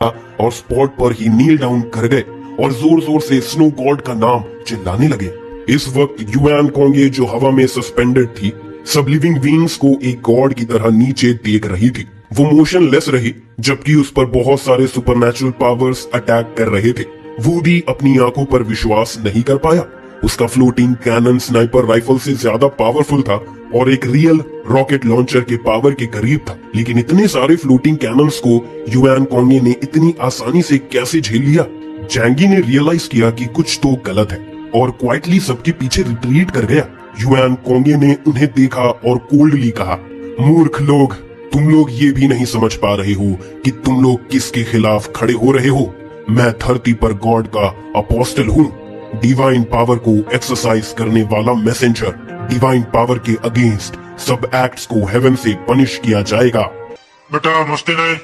और स्पॉट पर ही नील डाउन कर गए और जोर जोर से स्नो गॉड का नाम चिल्लाने लगे। इस वक्त युआन कोंगे जो हवा में सस्पेंडेड थी, सब लिविंग बीइंग्स को एक गॉड की तरह नीचे देख रही थी। वो मोशनलेस रही जबकि उस पर बहुत सारे सुपरनैचुरल पावर्स अटैक कर रहे थे। वो भी अपनी आंखों पर विश्वास नहीं कर पाया। उसका फ्लोटिंग कैनन स्नाइपर राइफल से ज्यादा पावरफुल था और एक रियल रॉकेट लॉन्चर के पावर के करीब था। लेकिन इतने सारे फ्लोटिंग कैनन्स को युआन कोंगे ने इतनी आसानी से कैसे झेल लिया? जैंगी ने रियलाइज किया कि कुछ तो गलत है और क्वाइटली सबके पीछे रिट्रीट कर गया। युआन कोंगे ने उन्हें देखा और कोल्डली कहा, मूर्ख लोग, तुम लोग ये भी नहीं समझ पा रहे हो कि तुम लोग किसके खिलाफ खड़े हो रहे हो। मैं धरती पर गॉड का अपोस्टल हूँ, डिवाइन पावर को एक्सरसाइज करने वाला मैसेंजर। डिवाइन पावर के अगेंस्ट सब एक्ट्स को हेवन से पनिश किया जाएगा। बेटा मस्ती नहीं।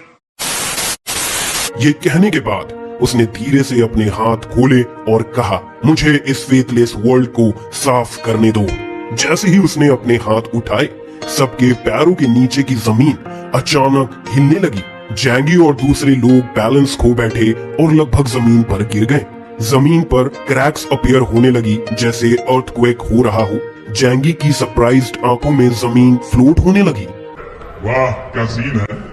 ये कहने के बाद उसने धीरे से अपने हाथ खोले और कहा, मुझे इस फेथलेस वर्ल्ड को साफ करने दो। जैसे ही उसने अपने हाथ उठाए, सबके पैरों के नीचे की जमीन अचानक हिलने लगी। जैंगी और दूसरे लोग बैलेंस खो बैठे और लगभग जमीन पर गिर गए। जमीन पर क्रैक्स अपीयर होने लगी जैसे अर्थक्वेक हो रहा हो। जैंगी की सरप्राइज्ड आंखों में जमीन फ्लोट होने लगी। वाह क्या सीन है।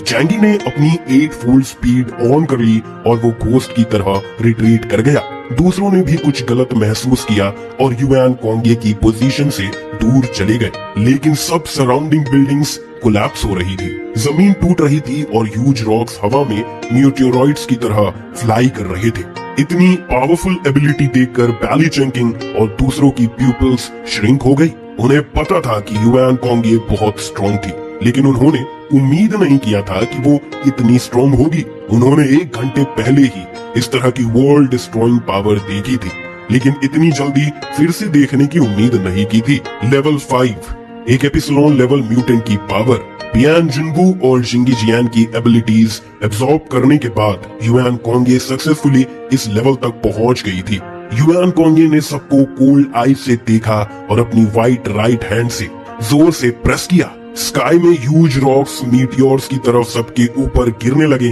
जैंगी ने अपनी 8 फुल स्पीड ऑन कर ली और वो घोस्ट की तरह रिट्रीट कर गया। दूसरों ने भी कुछ गलत महसूस किया और युआन कोंगे की पोजीशन से दूर चले गए। लेकिन सब सराउंडिंग बिल्डिंग्स कोलैप्स हो रही थी, जमीन टूट रही थी और ह्यूज रॉक्स हवा में मीटियोरॉइड्स की तरह फ्लाई कर रहे थे। इतनी पावरफुल एबिलिटी देखकर बैली चंकिंग और दूसरों की प्यूपिल्स श्रिंक हो गई। उन्हें पता था कि युआन कोंगे बहुत स्ट्रॉन्ग थी, लेकिन उन्होंने उम्मीद नहीं किया था कि वो इतनी स्ट्रॉन्ग होगी। उन्होंने 1 घंटे पहले ही इस तरह की वर्ल्ड डिस्ट्रॉइंग पावर देखी थी, लेकिन इतनी जल्दी फिर से देखने की उम्मीद नहीं की थी। लेवल 5 एक एपिसिलोन लेवल म्यूटेंट की पावर बियान जुनबू और जिंगी जियान की एबिलिटीज एब्सॉर्ब करने के बाद युआन कोंगे सक्सेसफुली इस लेवल तक पहुंच गई थी। युआन कोंगे ने सबको कोल्ड आई से देखा और अपनी व्हाइट राइट हैंड से जोर से प्रेस किया। स्काई में ह्यूज रॉक्स मीटियोर्स की तरफ सबके ऊपर गिरने लगे।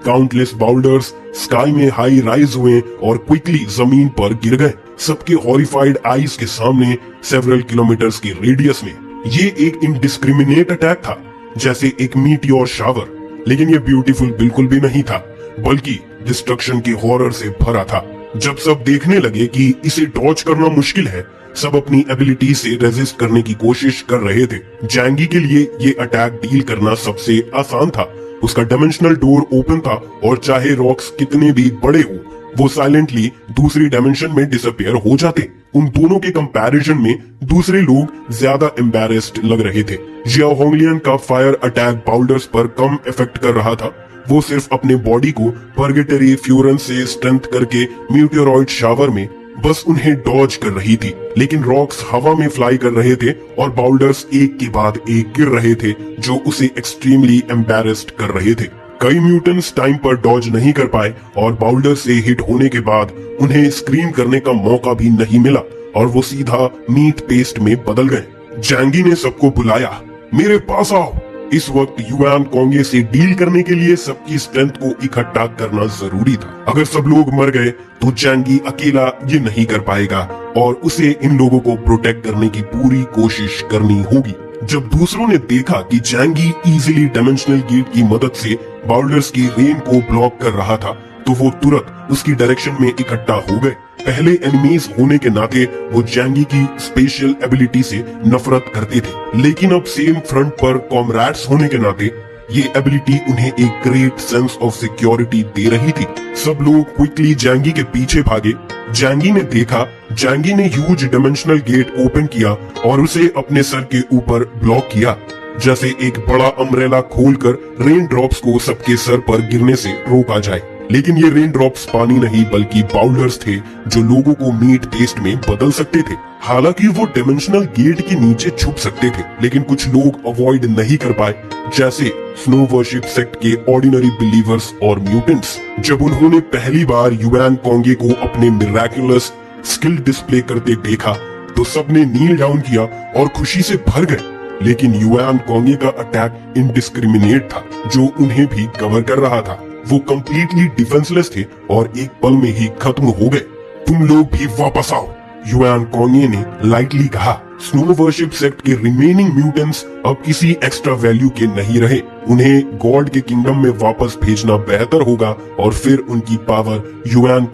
काउंटलेस बाउल्डर्स स्काई में हाई राइज हुए और क्विकली जमीन पर गिर गए, सबके हॉरिफाइड आईज के सामने सेवरल किलोमीटर्स के रेडियस में। ये एक इनडिस्क्रिमिनेट अटैक था, जैसे एक मीटियोर शावर। लेकिन ये ब्यूटीफुल बिल्कुल भी नहीं था, बल्कि डिस्ट्रक्शन के हॉरर से भरा था। जब सब देखने लगे कि इसे डॉज करना मुश्किल है, सब अपनी एबिलिटी से रेजिस्ट करने की कोशिश कर रहे थे। जैंगी के लिए ये अटैक डील करना सबसे आसान था। उसका डायमेंशनल डोर ओपन था और चाहे रॉक्स कितने भी बड़े हो, वो साइलेंटली दूसरी डायमेंशन में डिसअपियर हो जाते। उन दोनों के कंपैरिजन में दूसरे लोग ज्यादा एम्बैरेस्ड लग रहे थे। जियाओ होंगलियन का फायर अटैक बाउल्डर्स पर कम इफेक्ट कर रहा था। वो सिर्फ अपने बॉडी को पर्गेटरी फ्यूरेंस से स्ट्रेंथ करके मीटियोरॉइड शावर में बस उन्हें डॉज कर रही थी। लेकिन रॉक्स हवा में फ्लाई कर रहे थे और बाउल्डर्स एक के बाद एक गिर रहे थे, जो उसे एक्सट्रीमली एम्बैरेस्ड कर रहे थे। कई म्यूटेंट्स टाइम पर डॉज नहीं कर पाए और बाउल्डर से हिट होने के बाद उन्हें स्क्रीम करने का मौका भी नहीं मिला और वो सीधा मीट पेस्ट में बदल गए। जैंगी ने सबको बुलाया, मेरे पास आओ। इस वक्त युआन कोंगे से डील करने के लिए सबकी स्ट्रेंथ को इकट्ठा करना जरूरी था। अगर सब लोग मर गए तो जैंगी अकेला ये नहीं कर पाएगा और उसे इन लोगों को प्रोटेक्ट करने की पूरी कोशिश करनी होगी। जब दूसरों ने देखा कि जैंगी इजीली डायमेंशनल गेट की मदद से बाउल्डर्स की रेन को ब्लॉक कर रहा था, तो वो तुरंत उसकी डायरेक्शन में इकट्ठा हो गए। पहले एनिमीज होने के नाते वो जैंगी की स्पेशल एबिलिटी से नफरत करते थे, लेकिन अब सेम फ्रंट पर कॉमरेड्स होने के नाते ये एबिलिटी उन्हें एक ग्रेट सेंस ऑफ सिक्योरिटी दे रही थी। सब लोग क्विकली जैंगी के पीछे भागे। जैंगी ने देखा, जैंगी ने ह्यूज डायमेंशनल गेट ओपन किया और उसे अपने सर के ऊपर ब्लॉक किया, जैसे एक बड़ा अम्ब्रेला खोलकर रेन ड्रॉप्स को सबके सर पर गिरने से रोका जाए। लेकिन ये रेन ड्रॉप्स पानी नहीं बल्कि बाउल्डर्स थे जो लोगों को मीट पेस्ट में बदल सकते थे। हालांकि वो डायमेंशनल गेट के नीचे छुप सकते थे, लेकिन कुछ लोग अवॉइड नहीं कर पाए, जैसे स्नो वर्शिप सेक्ट के ऑर्डिनरी बिलीवर्स और म्यूटेंट्स। जब उन्होंने पहली बार युआन कोंगे को अपने मिराकुलस स्किल डिस्प्ले करते देखा तो सबने नील डाउन किया और खुशी से भर गए। लेकिन युआन कोंगे का अटैक इनडिस्क्रिमिनेट था, जो उन्हें भी कवर कर रहा था। वो कंप्लीटली डिफेंसलेस थे और एक पल में ही खत्म हो गए। तुम लोग भी वापस आओ, युआन कोंगे ने लाइटली कहा। स्नो वर्शिप सेक्ट के रिमेनिंग म्यूटेंट्स अब किसी एक्स्ट्रा वैल्यू के नहीं रहे। उन्हें गॉड के किंगडम में वापस भेजना बेहतर होगा और फिर उनकी पावर युआन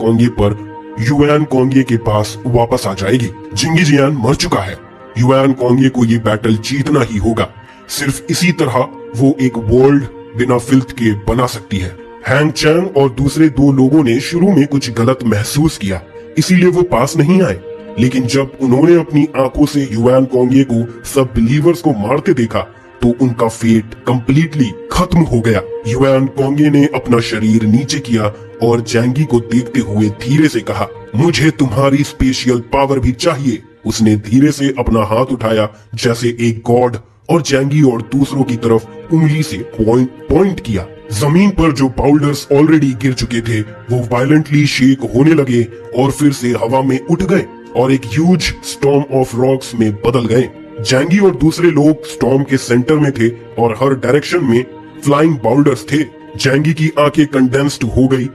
कोंगे के पास वापस आ जाएगी। जिंगीजियान मर चुका है। युआन कोंगे को ये बैटल जीतना ही होगा। सिर्फ इसी तरह वो एक वर्ल्ड बिना फिल्थ के बना सकती है। हैंग चैंग और दूसरे दो लोगों ने शुरू में कुछ गलत महसूस किया, इसीलिए वो पास नहीं आए। लेकिन जब उन्होंने अपनी आंखों से युआन कोंगे को सब बिलीवर्स को मारते देखा तो उनका फेट कंप्लीटली खत्म हो गया। युआन कोंगे ने अपना शरीर नीचे किया और जैंगी को देखते हुए धीरे से कहा, मुझे तुम्हारी स्पेशल पावर भी चाहिए। उसने धीरे से अपना हाथ उठाया जैसे एक गॉड और जैंगी और दूसरों की तरफ उंगली से पॉइंट किया। जमीन पर जो बाउल्डर्स ऑलरेडी गिर चुके थे वो वायलेंटली शेक होने लगे और फिर से हवा में उठ गए और एक ह्यूज स्टॉर्म ऑफ रॉक्स में बदल गए। जैंगी और दूसरे लोग स्टॉर्म के सेंटर में थे और हर डायरेक्शन में फ्लाइंग बाउल्डर्स थे। जैंगी की आंखें कंडेंस्ड हो गई।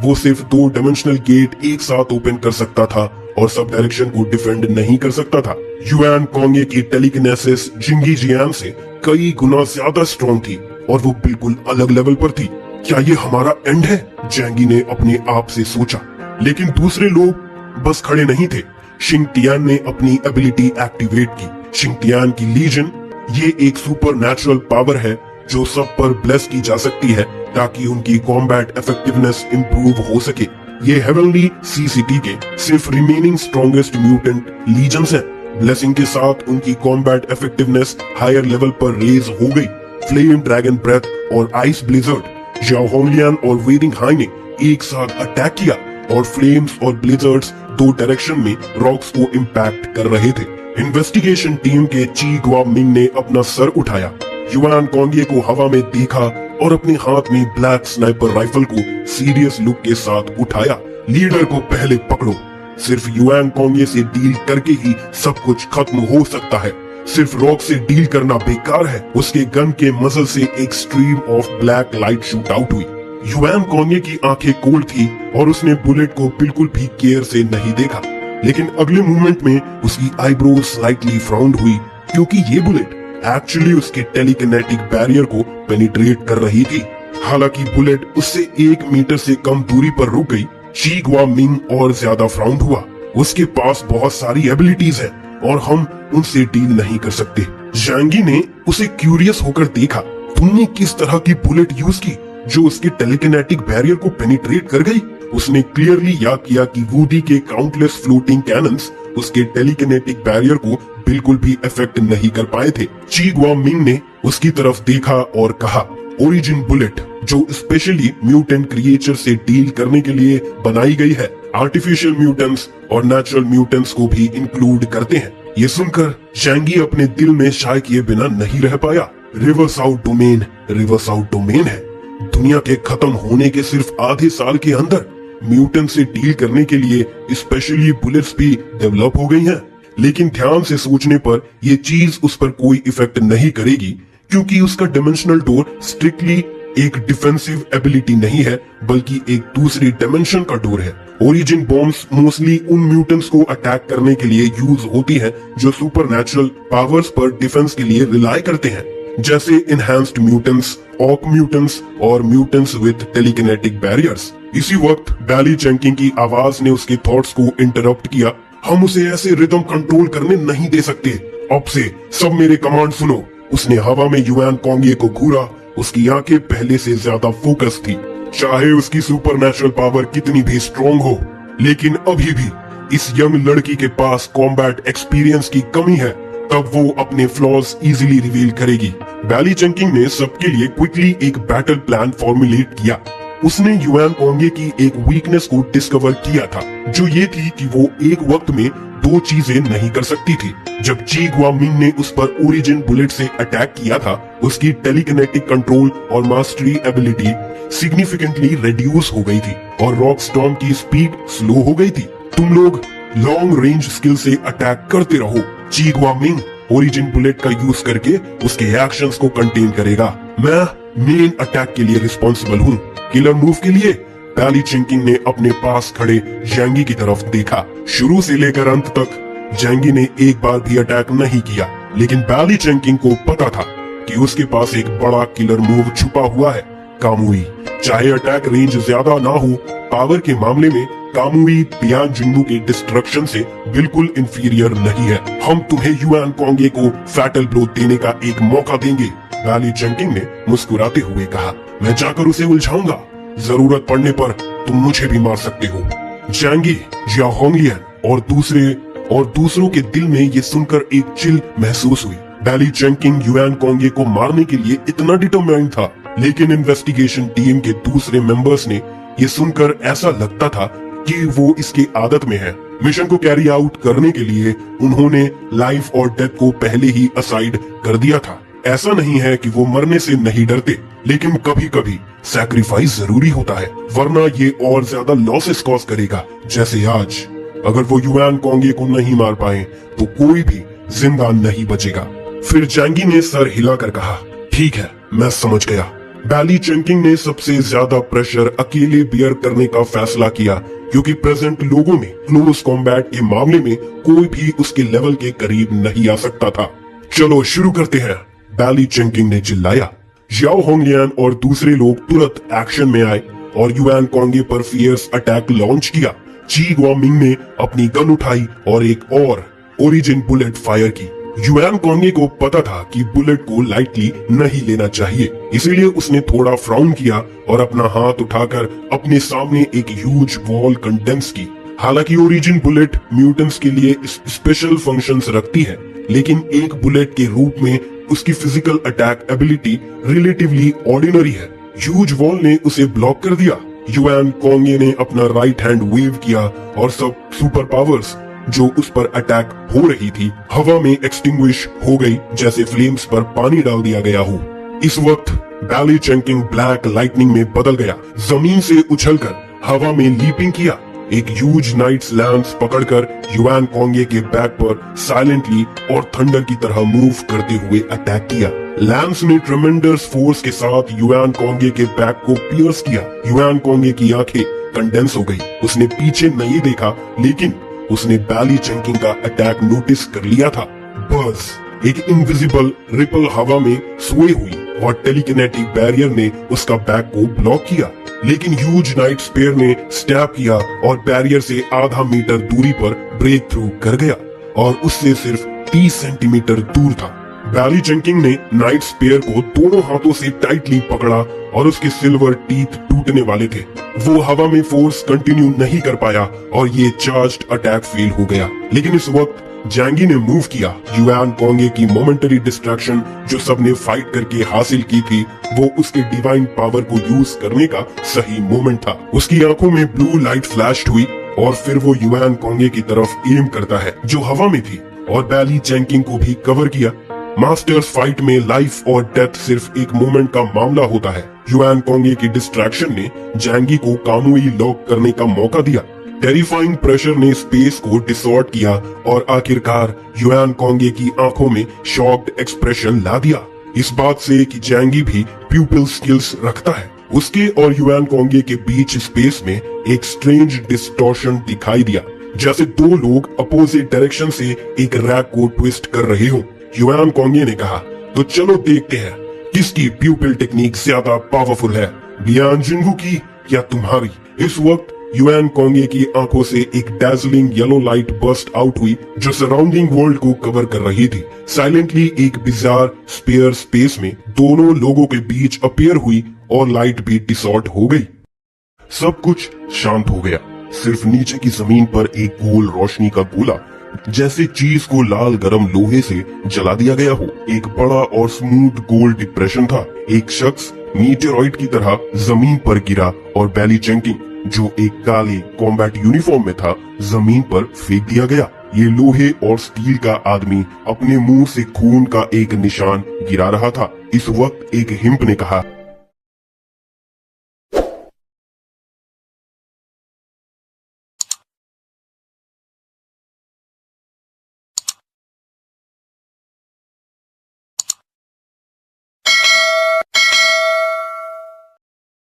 वो सिर्फ 2 डायमेंशनल गेट एक साथ ओपन कर सकता था और सब डायरेक्शन को डिफेंड नहीं कर सकता था। युआन कोंगे की टेलीकिनेसिस जिंगीजियान से कई गुना ज्यादा स्ट्रॉन्ग थी और वो बिल्कुल अलग लेवल पर थी। क्या ये हमारा एंड है? जैंगी ने अपने आप से सोचा। लेकिन दूसरे लोग बस खड़े नहीं थे। शिंगटियान ने अपनी एबिलिटी एक्टिवेट की। शिंगटियान की लीजन ये एक सुपर नेचुरल पावर है जो सब पर ब्लेस की जा सकती है ताकि उनकी कॉम्बैट इफेक्टिवनेस इंप्रूव हो सके। ये हेवनली सीसीटी के सिर्फ रिमेनिंग स्ट्रॉन्गेस्ट म्यूटेंट लीजन्स हैं। ब्लेसिंग के साथ उनकी कॉम्बैट इफेक्टिवनेस हायर लेवल पर रेज हो गई। फ्लेम ड्रैगन ब्रेथ और आइस ब्लिजर्ड जाओ होंगलियन और वेदिंग हाई ने एक साथ अटैक किया और फ्लेम्स और ब्लिजर्ड्स 2 डायरेक्शन में रॉक्स को इम्पैक्ट कर रहे थे। इन्वेस्टिगेशन टीम के ची गुआ मिंग ने अपना सर उठाया, युआन कोंगे को हवा में देखा और अपने हाथ में ब्लैक स्नाइपर राइफल को सीरियस लुक के साथ उठाया। लीडर को पहले पकड़ो। सिर्फ युआन कोंगे से डील करके ही सब कुछ खत्म हो सकता है। सिर्फ रॉक से डील करना बेकार है। उसके गन के मसल से एक stream of black light shoot out हुई। युआन कोंगे की आंखें कोल्ड थी और उसने बुलेट को बिल्कुल भी केयर से नहीं देखा। लेकिन अगले मूवमेंट में उसकी आईब्रो स्लाइटली फ्राउंड हुई क्योंकि ये बुलेट एक्चुअली उसके टेलीकिनेटिक बैरियर को पेनिट्रेट कर रही थी। हालांकि बुलेट उससे 1 मीटर से कम दूरी पर रुक गई। ची गुआ मिंग और ज्यादा फ्राउंड हुआ। उसके पास बहुत सारी एबिलिटीज हैं और हम उनसे डील नहीं कर सकते। जैंगी ने उसे क्यूरियस होकर देखा, तुमने किस तरह की बुलेट यूज की जो उसके टेलीकिनेटिक बैरियर को पेनिट्रेट कर गई? उसने क्लियरली याद किया कि वुडी के काउंटलेस फ्लोटिंग कैनन्स उसके टेलीकिनेटिक बैरियर को बिल्कुल भी इफेक्ट नहीं कर पाए थे। ची गुआ मिंग ने उसकी तरफ देखा और कहा, ओरिजिन बुलेट जो स्पेशली म्यूटेंट क्रिएचर से डील करने के लिए बनाई गई है। आर्टिफिशियल म्यूटेंट्स और नेचुरल म्यूटेंट्स को भी इंक्लूड करते हैं। ये सुनकर जैंगी अपने दिल में शाय किए बिना नहीं रह पाया। रिवर्स आउट डोमेन है। दुनिया के खत्म होने के सिर्फ आधे साल के अंदर म्यूटेंट से डील करने के लिए स्पेशली बुलेट्स भी डेवलप हो गई हैं। लेकिन ध्यान से सोचने पर ये चीज उस पर कोई इफेक्ट नहीं करेगी क्योंकि उसका डायमेंशनल डोर स्ट्रिक्टली एक डिफेंसिव एबिलिटी नहीं है बल्कि एक दूसरी डायमेंशन का डोर है। ओरिजिन बॉम्ब्स मोस्टली उन म्यूटेंट्स को अटैक करने के लिए यूज होती हैं जो सुपरनैचुरल पावर्स पर डिफेंस के लिए रिलाई करते हैं, जैसे इनहैंस्ड म्यूटेंट्स, ऑक म्यूटेंट्स और म्यूटेंट्स विद टेलीकिनेटिक बैरियर्स। इसी वक्त बैली चैंकिंग की आवाज ने उसके थॉट्स को इंटरप्ट किया। हम उसे ऐसे रिदम कंट्रोल करने नहीं दे सकते। अब से सब मेरे कमांड सुनो। उसने हवा में युआन कोंगे को घूरा। उसकी आंखें पहले से ज्यादा फोकस थी। चाहे उसकी सुपरनैचुरल पावर कितनी भी स्ट्रॉन्ग हो, लेकिन अभी भी इस यंग लड़की के पास कॉम्बैट एक्सपीरियंस की कमी है। तब वो अपने फ्लॉज इजीली रिवील करेगी। बैली चंकिंग ने सबके लिए क्विकली एक बैटल प्लान फॉर्मुलेट किया। उसने युआन कोंगे की एक वीकनेस को डिस्कवर किया था, जो ये थी कि वो एक वक्त में 2 चीजें नहीं कर सकती थी। जब ची गुआ मिंग ने उस पर ओरिजिन बुलेट से अटैक किया था, उसकी टेलीकिनेटिक कंट्रोल और मास्टरी एबिलिटी सिग्निफिकेंटली रिड्यूस हो गई थी और रॉक स्टॉर्म की स्पीड स्लो हो गई थी। तुम लोग लॉन्ग रेंज स्किल से अटैक करते रहो। ची गुआ मिंग ओरिजिन बुलेट का यूज करके उसके एक्शंस को कंटेन करेगा। मैं मेन अटैक के लिए रिस्पॉन्सिबल हूँ। किलर मूव के लिए बैली चिंकिंग ने अपने पास खड़े जैंगी की तरफ देखा। शुरू से लेकर अंत तक जैंगी ने एक बार भी अटैक नहीं किया, लेकिन बैली चिंकिंग को पता था कि उसके पास एक बड़ा किलर मूव छुपा हुआ है, कामुई। चाहे अटैक रेंज ज्यादा ना हो, पावर के मामले में कामुई बियान जिन्नू के डिस्ट्रक्शन से बिल्कुल इंफीरियर नहीं है। हम तुम्हें युआन कोंगे को फैटल ब्लो देने का एक मौका देंगे, बैली चिंकिंग ने मुस्कुराते हुए कहा। मैं जाकर उसे उलझाऊंगा, जरूरत पड़ने पर तुम मुझे भी मार सकते हो। जैंगी, जिया होंगलियन और दूसरों के दिल में ये सुनकर एक चिल महसूस हुई। बैली चिंकिंग युआन कोंगे को मारने के लिए इतना डिटरमाइंड था, लेकिन इन्वेस्टिगेशन टीम के दूसरे मेंबर्स ने ये सुनकर ऐसा लगता था कि वो इसके आदत में है। मिशन को कैरी आउट करने के लिए उन्होंने लाइफ और डेथ को पहले ही असाइड कर दिया था। ऐसा नहीं है कि वो मरने से नहीं डरते, लेकिन कभी कभी सैक्रिफाइस जरूरी होता है, वरना ये और ज्यादा लॉसेस कॉज करेगा। जैसे आज अगर वो युआन कोंगे को नहीं मार पाए तो कोई भी जिंदा नहीं बचेगा। फिर जैंगी ने सर हिलाकर कहा, ठीक है, मैं समझ गया। बैली चिंकिंग ने सबसे ज्यादा प्रेशर अकेले बियर करने का फैसला किया, क्योंकि प्रेजेंट लोगों में क्लोज कॉम्बैट के मामले में कोई भी उसके लेवल के करीब नहीं आ सकता था। चलो शुरू करते हैं, बैली चिंकिंग ने चिल्लाया। जियाओ होंगलियन और दूसरे लोग तुरंत एक्शन में आए और युआन कोंगे पर फियर्स अटैक लॉन्च किया। ची गुआमिंग ने अपनी गन उठाई और एक और ओरिजिन बुलेट फायर की। युआन कोंगे को पता था कि बुलेट को लाइटली नहीं लेना चाहिए, इसीलिए उसने थोड़ा फ्राउन किया और अपना हाथ उठाकर अपने सामने एक ह्यूज वॉल कंडेंस की। हालांकि ओरिजिन बुलेट म्यूटेंट्स के लिए स्पेशल फंक्शंस रखती है, लेकिन एक बुलेट के रूप में उसकी physical attack ability relatively ordinary है। ह्यूज वॉल ने उसे ब्लॉक कर दिया। युआन कोंगे ने अपना राइट हैंड वेव किया और सब सुपर पावर्स जो उस पर अटैक हो रही थी हवा में एक्सटिंग्विश हो गई, जैसे फ्लेम्स पर पानी डाल दिया गया हो। इस वक्त बैली चिंकिंग ब्लैक लाइटनिंग में बदल गया। जमीन से उछलकर हवा में लीपिंग किया। एक ह्यूज नाइट्स लैंस पकड़कर युआन कोंगे के बैक पर साइलेंटली और थंडर की तरह मूव करते हुए अटैक किया। लैंस ने ट्रेमेंडस फोर्स के साथ युआन कोंगे के बैक को पियर्स किया। युआन कोंगे की आंखें कंडेंस हो गई। उसने पीछे नहीं देखा, लेकिन उसने बैली चिंकिंग का अटैक नोटिस कर लिया था। बस एक इनविजिबल रिपल हवा में सोए हुई और टेलीकिनेटिक बैरियर ने उसका बैक को ब्लॉक किया, लेकिन ह्यूज नाइट स्पेयर ने स्टैप किया और बैरियर से आधा मीटर दूरी पर ब्रेक थ्रू कर गया और उससे सिर्फ 30 सेंटीमीटर दूर था। बैली चिंकिंग ने नाइट स्पेयर को दोनों हाथों से टाइटली पकड़ा और उसके सिल्वर टीथ टूटने वाले थे। वो हवा में फोर्स कंटिन्यू नहीं कर पाया और ये चार्ज्ड अटैक फेल हो गया। लेकिन इस वक्त जैंगी ने मूव किया। युआन कोंगे की मोमेंटरी डिस्ट्रैक्शन जो सबने फाइट करके हासिल की थी, वो उसके डिवाइन पावर को यूज करने का सही मोमेंट था। उसकी आंखों में ब्लू लाइट फ्लैश हुई और फिर वो युआन कोंगे की तरफ एम करता है जो हवा में थी, और बैली चिंकिंग को भी कवर किया। मास्टर्स फाइट में लाइफ और डेथ सिर्फ एक मोमेंट का मामला होता है। युआन कोंगे की डिस्ट्रैक्शन ने जैंगी को कामुई लॉक करने का मौका दिया। टेरिफाइंग प्रेशर ने स्पेस को डिसॉर्ट किया और आखिरकार युआन कोंगे की आंखों में शॉक्ड एक्सप्रेशन ला दिया, इस बात से कि जैंगी भी प्यूपिल स्किल्स रखता है। उसके और युआन कोंगे के बीच स्पेस में एक स्ट्रेंज डिस्टॉर्शन दिखाई दिया, जैसे दो लोग अपोजिट डायरेक्शन से एक रैक को ट्विस्ट कर रहे हो। युआन कोंगे ने कहा, तो चलो देखते हैं किसकी प्यूपिल टेक्निक ज्यादा पावरफुल है, बियान जिन्नू की या तुम्हारी। इस वक्त युआन कोंगे की आंखों से एक dazzling yellow light burst out हुई जो सराउंडिंग वर्ल्ड को कवर कर रही थी। साइलेंटली एक बिजार स्पेयर स्पेस में दोनों लोगों के बीच अपीयर हुई और लाइट भी डिसॉर्ट हो गई। सब कुछ शांत हो गया। सिर्फ नीचे की जमीन पर एक गोल रोशनी का गोला, जैसे चीज को लाल गरम लोहे से जला दिया गया हो। एक बड़ा और स्मूथ गोल्ड डिप्रेशन था। एक शख्स मीटेरॉइड की तरह जमीन पर गिरा और बैली चिंकिंग, जो एक काले कॉम्बैट यूनिफॉर्म में था, जमीन पर फेंक दिया गया। ये लोहे और स्टील का आदमी अपने मुंह से खून का एक निशान गिरा रहा था। इस वक्त एक हिम्प ने कहा,